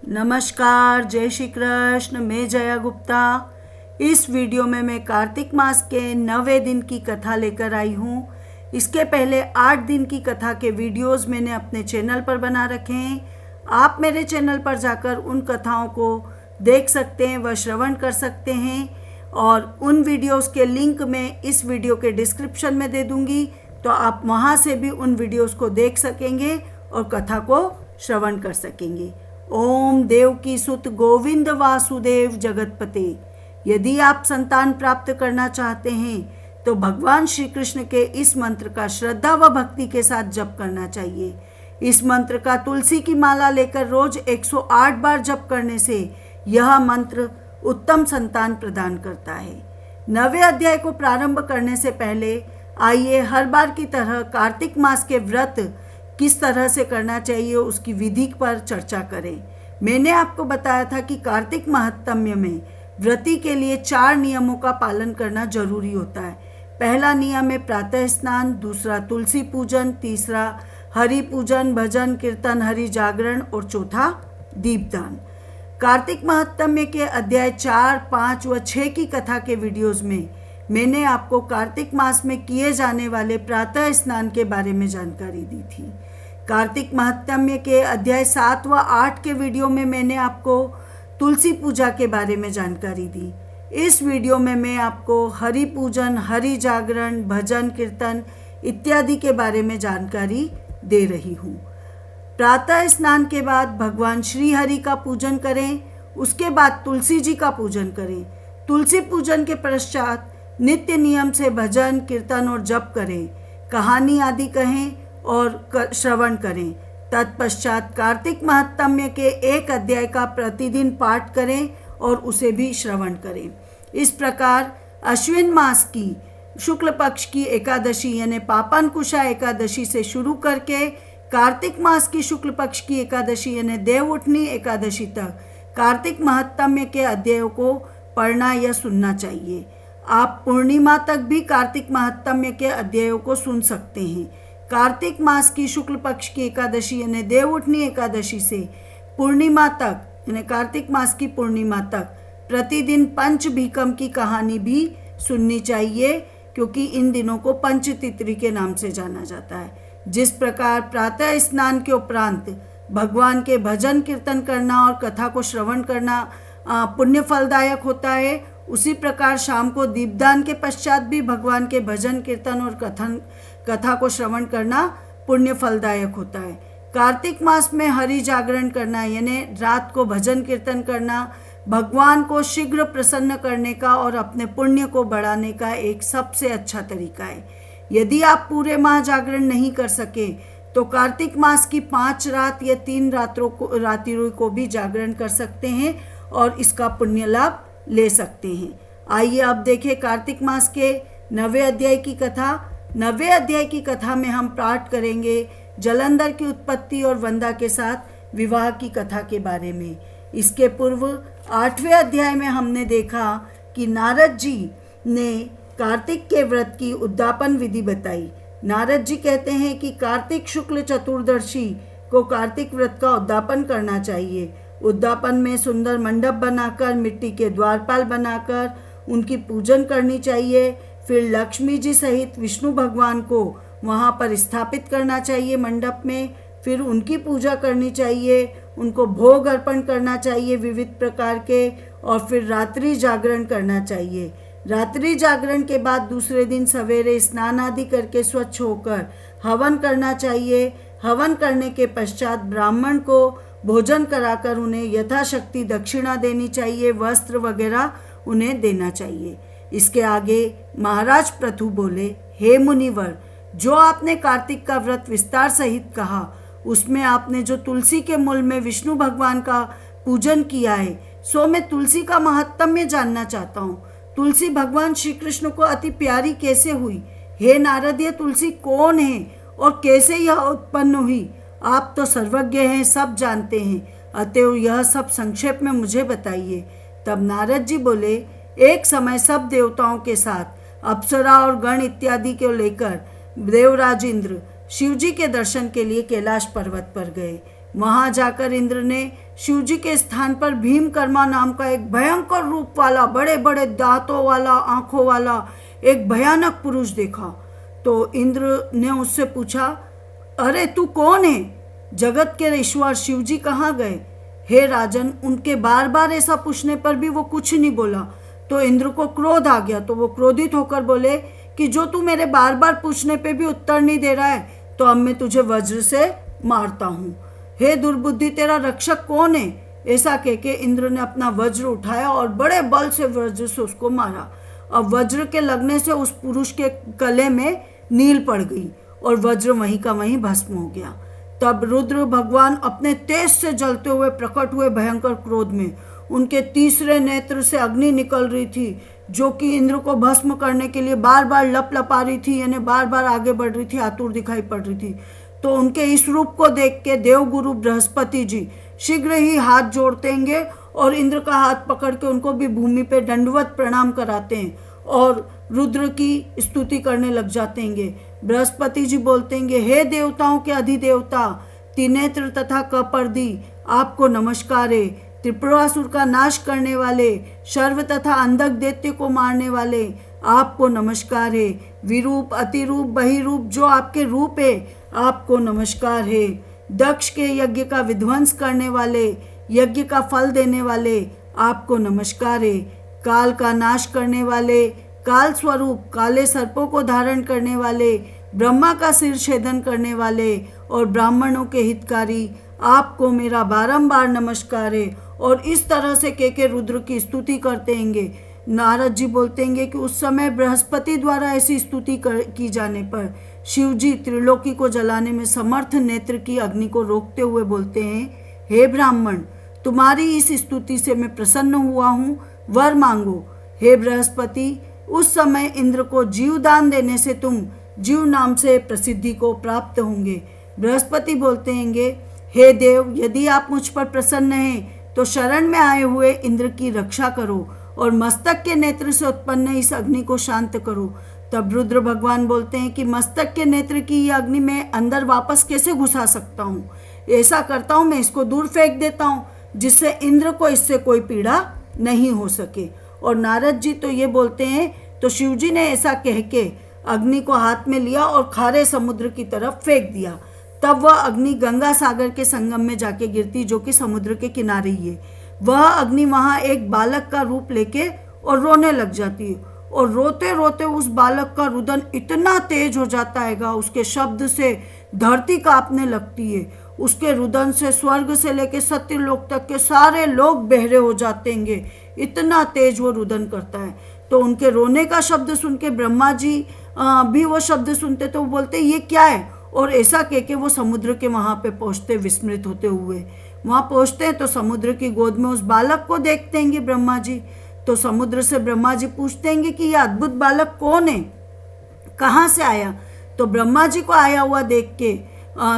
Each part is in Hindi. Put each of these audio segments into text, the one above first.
नमस्कार, जय श्री कृष्ण। मैं जया गुप्ता। इस वीडियो में मैं कार्तिक मास के 9वें दिन की कथा लेकर आई हूँ। इसके पहले 8 दिन की कथा के वीडियोस मैंने अपने चैनल पर बना रखे हैं। आप मेरे चैनल पर जाकर उन कथाओं को देख सकते हैं व श्रवण कर सकते हैं और उन वीडियोस के लिंक मैं इस वीडियो के डिस्क्रिप्शन में दे दूँगी, तो आप वहाँ से भी उन वीडियोस को देख सकेंगे और कथा को श्रवण कर सकेंगे। ओम देवकी सुत गोविंद वासुदेव जगतपते। यदि आप संतान प्राप्त करना चाहते हैं तो भगवान श्री कृष्ण के इस मंत्र का श्रद्धा व भक्ति के साथ जप करना चाहिए। इस मंत्र का तुलसी की माला लेकर रोज 108 बार जप करने से यह मंत्र उत्तम संतान प्रदान करता है। 9वें अध्याय को प्रारंभ करने से पहले आइए हर बार की तरह कार्तिक मास के व्रत किस तरह से करना चाहिए उसकी विधि पर चर्चा करें। मैंने आपको बताया था कि कार्तिक महात्म्य में व्रती के लिए 4 नियमों का पालन करना जरूरी होता है। पहला नियम है प्रातः स्नान, दूसरा तुलसी पूजन, तीसरा हरि पूजन, भजन कीर्तन, हरि जागरण और चौथा दीपदान। कार्तिक महात्म्य के अध्याय 4, 5 व 6 की कथा के वीडियोज में मैंने आपको कार्तिक मास में किए जाने वाले प्रातः स्नान के बारे में जानकारी दी थी। कार्तिक महात्म्य के अध्याय 7 व 8 के वीडियो में मैंने आपको तुलसी पूजा के बारे में जानकारी दी। इस वीडियो में मैं आपको हरि पूजन, हरि जागरण, भजन कीर्तन इत्यादि के बारे में जानकारी दे रही हूँ। प्रातः स्नान के बाद भगवान श्री हरि का पूजन करें, उसके बाद तुलसी जी का पूजन करें। तुलसी पूजन के पश्चात नित्य नियम से भजन कीर्तन और जप करें, कहानी आदि कहें और श्रवण करें। तत्पश्चात कार्तिक महात्म्य के 1 अध्याय का प्रतिदिन पाठ करें और उसे भी श्रवण करें। इस प्रकार अश्विन मास की शुक्ल पक्ष की एकादशी यानी पापनकुशा एकादशी से शुरू करके कार्तिक मास की शुक्ल पक्ष की एकादशी यानी देव उठनी एकादशी तक कार्तिक महात्म्य के अध्यायों को पढ़ना या सुनना चाहिए। आप पूर्णिमा तक भी कार्तिक महात्म्य के अध्यायों को सुन सकते हैं। कार्तिक मास की शुक्ल पक्ष की एकादशी यानी देव उठनी एकादशी से पूर्णिमा तक यानी कार्तिक मास की पूर्णिमा तक प्रतिदिन पंचभीकम की कहानी भी सुननी चाहिए, क्योंकि इन दिनों को पंचतिथि के नाम से जाना जाता है। जिस प्रकार प्रातः स्नान के उपरांत भगवान के भजन कीर्तन करना और कथा को श्रवण करना पुण्य फलदायक होता है, उसी प्रकार शाम को दीपदान के पश्चात भी भगवान के भजन कीर्तन और कथा को श्रवण करना पुण्य फलदायक होता है। कार्तिक मास में हरि जागरण करना यानी रात को भजन कीर्तन करना भगवान को शीघ्र प्रसन्न करने का और अपने पुण्य को बढ़ाने का एक सबसे अच्छा तरीका है। यदि आप पूरे माह जागरण नहीं कर सके तो कार्तिक मास की 5 रात या 3 रात्रों को भी जागरण कर सकते हैं और इसका पुण्य लाभ ले सकते हैं। आइए अब देखें कार्तिक मास के 9वें अध्याय की कथा। 9वें अध्याय की कथा में हम पाठ करेंगे जलंधर की उत्पत्ति और वंदा के साथ विवाह की कथा के बारे में। इसके पूर्व 8वें अध्याय में हमने देखा कि नारद जी ने कार्तिक के व्रत की उद्यापन विधि बताई। नारद जी कहते हैं कि कार्तिक शुक्ल चतुर्दशी को कार्तिक व्रत का उद्यापन करना चाहिए। उद्यापन में सुंदर मंडप बनाकर मिट्टी के द्वारपाल बनाकर उनकी पूजन करनी चाहिए। फिर लक्ष्मी जी सहित विष्णु भगवान को वहाँ पर स्थापित करना चाहिए मंडप में। फिर उनकी पूजा करनी चाहिए, उनको भोग अर्पण करना चाहिए विविध प्रकार के, और फिर रात्रि जागरण करना चाहिए। रात्रि जागरण के बाद दूसरे दिन सवेरे स्नान आदि करके स्वच्छ होकर हवन करना चाहिए। हवन करने के पश्चात ब्राह्मण को भोजन कराकर उन्हें यथाशक्ति दक्षिणा देनी चाहिए, वस्त्र वगैरह उन्हें देना चाहिए। इसके आगे महाराज पृथु बोले, हे मुनिवर, जो आपने कार्तिक का व्रत विस्तार सहित कहा उसमें आपने जो तुलसी के मूल में विष्णु भगवान का पूजन किया है, सो मैं तुलसी का महात्म्य जानना चाहता हूँ। तुलसी भगवान श्री कृष्ण को अति प्यारी कैसे हुई? हे नारद, ये तुलसी कौन है और कैसे यह उत्पन्न हुई? आप तो सर्वज्ञ हैं, सब जानते हैं, अतएव यह सब संक्षेप में मुझे बताइए। तब नारद जी बोले, एक समय सब देवताओं के साथ अप्सरा और गण इत्यादि को लेकर देवराज इंद्र शिवजी के दर्शन के लिए कैलाश पर्वत पर गए। वहां जाकर इंद्र ने शिव जी के स्थान पर भीमकर्मा नाम का एक भयंकर रूप वाला, बड़े बड़े दांतों वाला, आंखों वाला एक भयानक पुरुष देखा। तो इंद्र ने उससे पूछा, अरे तू कौन है? जगत के ईश्वर शिव जी कहाँ गए? हे राजन, उनके बार बार ऐसा पूछने पर भी वो कुछ नहीं बोला। तो इंद्र को क्रोध आ गया। तो वो क्रोधित होकर बोले कि जो तू मेरे बार बार पूछने पे भी उत्तर नहीं दे रहा है, तो अब मैं तुझे वज्र से मारता हूँ। हे दुर्बुद्धि, तेरा रक्षक कौन है? ऐसा कह के इंद्र ने अपना वज्र उठाया और बड़े बल से वज्र से उसको मारा। अब वज्र के लगने से उस पुरुष के गले में नील पड़ गई और वज्र वहीं का वहीं भस्म हो गया। तब रुद्र भगवान अपने तेज से जलते हुए प्रकट हुए भयंकर क्रोध में। उनके तीसरे नेत्र से अग्नि निकल रही थी, जो कि इंद्र को भस्म करने के लिए बार बार लपलपा रही थी, यानी बार बार आगे बढ़ रही थी, आतुर दिखाई पड़ रही थी। तो उनके इस रूप को देख के देवगुरु बृहस्पति जी शीघ्र ही हाथ जोड़तेंगे और इंद्र का हाथ पकड़ के उनको भी भूमि पे दंडवत प्रणाम कराते हैं और रुद्र की स्तुति करने लग जाते हैं। बृहस्पति जी बोलते हैं, हे देवताओं के अधिदेवता, त्रिनेत्र तथा कपर्दी, आपको नमस्कार है। त्रिपुरासुर का नाश करने वाले, शर्व तथा अंधक दैत्य को मारने वाले, आपको नमस्कार है। विरूप, अतिरूप, बहिरूप जो आपके रूप है, आपको नमस्कार है। दक्ष के यज्ञ का विध्वंस करने वाले, यज्ञ का फल देने वाले, आपको नमस्कार है। काल का नाश करने वाले, काल स्वरूप, काले सर्पों को धारण करने वाले, ब्रह्मा का सिर छेदन करने वाले और ब्राह्मणों के हितकारी, आपको मेरा बारंबार नमस्कार है। और इस तरह से के रुद्र की स्तुति करते हैं। नारद जी बोलते हैं कि उस समय बृहस्पति द्वारा ऐसी स्तुति की जाने पर शिव जी त्रिलोकी को जलाने में समर्थ नेत्र की अग्नि को रोकते हुए बोलते हैं, हे ब्राह्मण, तुम्हारी इस स्तुति से मैं प्रसन्न हुआ हूँ, वर मांगो। हे बृहस्पति, उस समय इंद्र को जीवदान देने से तुम जीव नाम से प्रसिद्धि को प्राप्त होंगे। बृहस्पति बोलते हैं, हे देव, यदि आप मुझ पर प्रसन्न हैं तो शरण में आए हुए इंद्र की रक्षा करो और मस्तक के नेत्र से उत्पन्न इस अग्नि को शांत करो। तब रुद्र भगवान बोलते हैं कि मस्तक के नेत्र की यह अग्नि मैं अंदर वापस कैसे घुसा सकता हूँ? ऐसा करता हूँ, मैं इसको दूर फेंक देता हूँ, जिससे इंद्र को इससे कोई पीड़ा नहीं हो सके। और नारद जी तो ये बोलते हैं, तो शिव जी ने ऐसा कह के अग्नि को हाथ में लिया और खारे समुद्र की तरफ फेंक दिया। तब वह अग्नि गंगा सागर के संगम में जाके गिरती, जो कि समुद्र के किनारे ही है। वह अग्नि वहाँ एक बालक का रूप लेके और रोने लग जाती है और रोते रोते उस बालक का रुदन इतना तेज हो जाता है, उसके शब्द से धरती कांपने लगती है। उसके रुदन से स्वर्ग से लेके सत्यलोक तक के सारे लोग बहरे हो जाते हैं, इतना तेज वो रुदन करता है। तो उनके रोने का शब्द सुन के ब्रह्मा जी भी वो शब्द सुनते तो वो बोलते ये क्या है? और ऐसा कह के वो समुद्र के वहाँ पे पहुँचते, विस्मृत होते हुए वहाँ पहुँचते हैं तो समुद्र की गोद में उस बालक को देखते हैं ब्रह्मा जी। तो समुद्र से ब्रह्मा जी पूछते हैं कि यह अद्भुत बालक कौन है, कहाँ से आया? तो ब्रह्मा जी को आया हुआ देख के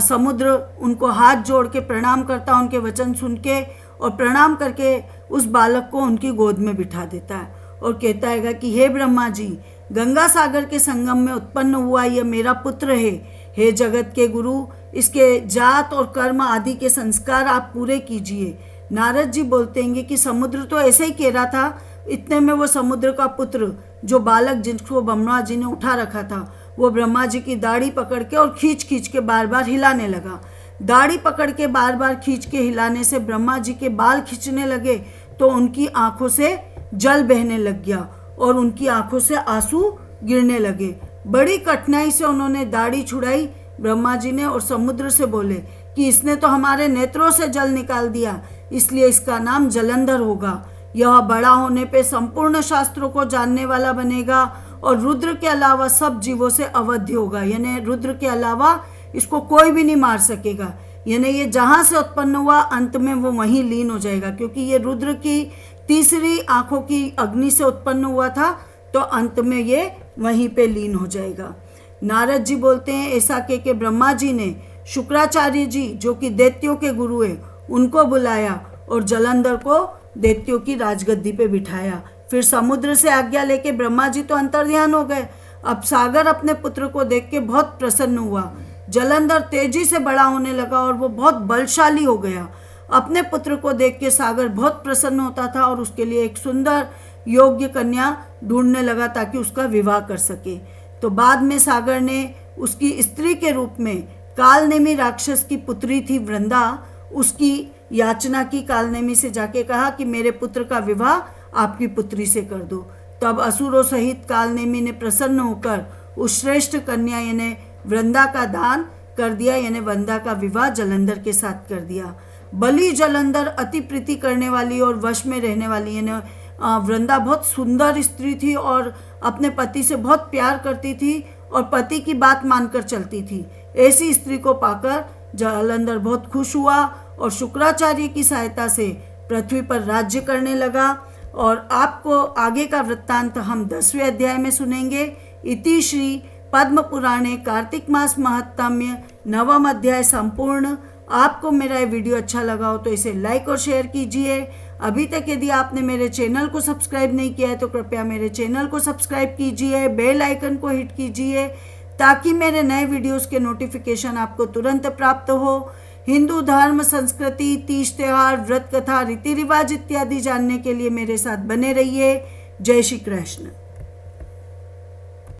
समुद्र उनको हाथ जोड़ के प्रणाम करता, उनके वचन सुन के और प्रणाम करके उस बालक को उनकी गोद में बिठा देता है और कहता है कि हे ब्रह्मा जी, गंगा सागर के संगम में उत्पन्न हुआ यह मेरा पुत्र है। हे जगत के गुरु, इसके जात और कर्म आदि के संस्कार आप पूरे कीजिए। नारद जी बोलते हैं कि समुद्र तो ऐसे ही कह रहा था, इतने में वो समुद्र का पुत्र जो बालक जिसको ब्रह्मा जी ने उठा रखा था, वो ब्रह्मा जी की दाढ़ी पकड़ के और खींच खींच के बार बार हिलाने लगा। दाढ़ी पकड़ के बार बार खींच के हिलाने से ब्रह्मा जी के बाल खींचने लगे तो उनकी आंखों से जल बहने लग गया और उनकी आंखों से आंसू गिरने लगे। बड़ी कठिनाई से उन्होंने दाढ़ी छुड़ाई ब्रह्मा जी ने और समुद्र से बोले कि इसने तो हमारे नेत्रों से जल निकाल दिया, इसलिए इसका नाम जलंधर होगा। यह बड़ा होने पे संपूर्ण शास्त्रों को जानने वाला बनेगा और रुद्र के अलावा सब जीवों से अवध्य होगा, यानी रुद्र के अलावा इसको कोई भी नहीं मार सकेगा। यानी ये जहाँ से उत्पन्न हुआ अंत में वो वहीं लीन हो जाएगा, क्योंकि ये रुद्र की तीसरी आंखों की अग्नि से उत्पन्न हुआ था, तो अंत में ये वहीं पे लीन हो जाएगा। नारद जी बोलते हैं ऐसा कह के ब्रह्मा जी ने शुक्राचार्य जी जो कि दैत्यों के गुरु है उनको बुलाया और जलंधर को दैत्यों की राजगद्दी पे बिठाया। फिर समुद्र से आज्ञा लेके ब्रह्मा जी तो अंतर्ध्यान हो गए। अब सागर अपने पुत्र को देख के बहुत प्रसन्न हुआ। जलंधर तेजी से बड़ा होने लगा और वो बहुत बलशाली हो गया। अपने पुत्र को देख के सागर बहुत प्रसन्न होता था और उसके लिए एक सुंदर योग्य कन्या ढूंढने लगा ताकि उसका विवाह कर सके। तो बाद में सागर ने उसकी स्त्री के रूप में कालनेमी राक्षस की पुत्री थी वृंदा, उसकी याचना की। कालनेमी से जाके कहा कि मेरे पुत्र का विवाह आपकी पुत्री से कर दो। तब असुरों सहित कालनेमी ने प्रसन्न होकर उस श्रेष्ठ कन्या यानी वृंदा का दान कर दिया, यानी वृंदा का विवाह जलंधर के साथ कर दिया। बलि जलंधर अति प्रीति करने वाली और वश में रहने वाली, यानी वृंदा बहुत सुंदर स्त्री थी और अपने पति से बहुत प्यार करती थी और पति की बात मानकर चलती थी। ऐसी स्त्री को पाकर जलंधर बहुत खुश हुआ और शुक्राचार्य की सहायता से पृथ्वी पर राज्य करने लगा। और आपको आगे का वृत्तांत हम 10वें अध्याय में सुनेंगे। इति श्री पद्म पुराणे कार्तिक मास महत्म्य 9वां अध्याय संपूर्ण। आपको मेरा ये वीडियो अच्छा लगा हो तो इसे लाइक और शेयर कीजिए। अभी तक यदि आपने मेरे चैनल को सब्सक्राइब नहीं किया है तो कृपया मेरे चैनल को सब्सक्राइब कीजिए, बेल आइकन को हिट कीजिए ताकि मेरे नए वीडियोस के नोटिफिकेशन आपको तुरंत प्राप्त हो। हिंदू धर्म, संस्कृति, तीज त्योहार, व्रत कथा, रीति रिवाज इत्यादि जानने के लिए मेरे साथ बने रहिए। जय श्री कृष्ण।